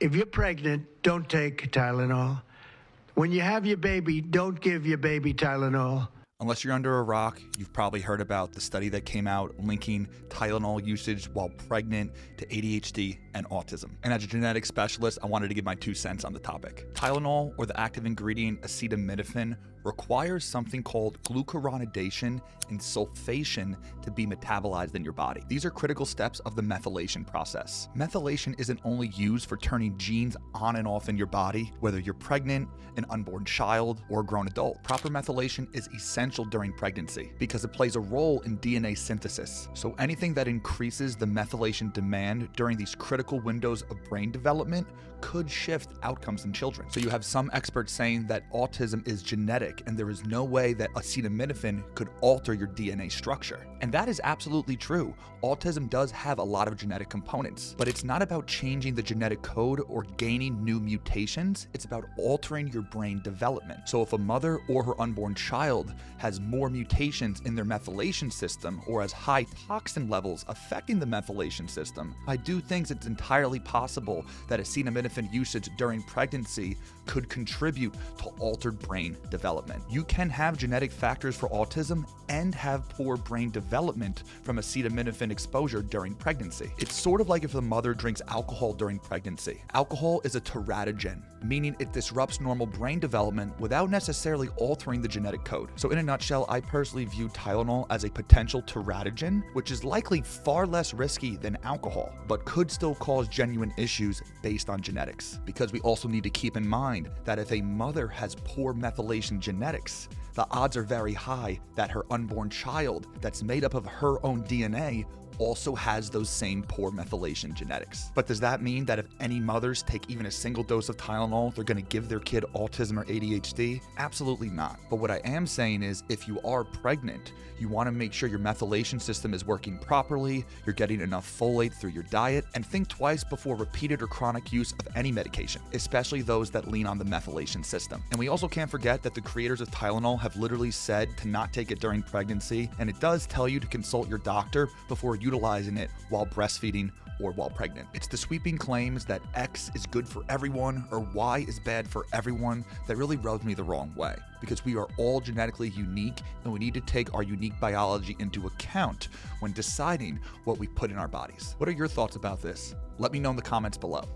If you're pregnant, don't take Tylenol. When you have your baby, don't give your baby Tylenol. Unless you're under a rock, you've probably heard about the study that came out linking Tylenol usage while pregnant to ADHD and autism. And as a genetic specialist, I wanted to give my 2 cents on the topic. Tylenol, or the active ingredient acetaminophen, requires something called glucuronidation and sulfation to be metabolized in your body. These are critical steps of the methylation process. Methylation isn't only used for turning genes on and off in your body, whether you're pregnant, an unborn child, or a grown adult. Proper methylation is essential during pregnancy because it plays a role in DNA synthesis. So anything that increases the methylation demand during these critical windows of brain development could shift outcomes in children. So you have some experts saying that autism is genetic and there is no way that acetaminophen could alter your DNA structure. And that is absolutely true. Autism does have a lot of genetic components, but it's not about changing the genetic code or gaining new mutations. It's about altering your brain development. So if a mother or her unborn child has more mutations in their methylation system or has high toxin levels affecting the methylation system, I do think it's entirely possible that acetaminophen usage during pregnancy could contribute to altered brain development. You can have genetic factors for autism and have poor brain development from acetaminophen exposure during pregnancy. It's sort of like if the mother drinks alcohol during pregnancy. Alcohol is a teratogen, meaning it disrupts normal brain development without necessarily altering the genetic code. So in a nutshell, I personally view Tylenol as a potential teratogen, which is likely far less risky than alcohol, but could still cause genuine issues based on genetics. Because we also need to keep in mind that if a mother has poor methylation genetics, the odds are very high that her unborn child that's made up of her own DNA also has those same poor methylation genetics. But does that mean that if any mothers take even a single dose of Tylenol, they're gonna give their kid autism or ADHD? Absolutely not. But what I am saying is if you are pregnant, you wanna make sure your methylation system is working properly, you're getting enough folate through your diet, and think twice before repeated or chronic use of any medication, especially those that lean on the methylation system. And we also can't forget that the creators of Tylenol have literally said to not take it during pregnancy, and it does tell you to consult your doctor before utilizing it while breastfeeding or while pregnant. It's the sweeping claims that X is good for everyone or Y is bad for everyone that really rubs me the wrong way, because we are all genetically unique and we need to take our unique biology into account when deciding what we put in our bodies. What are your thoughts about this? Let me know in the comments below.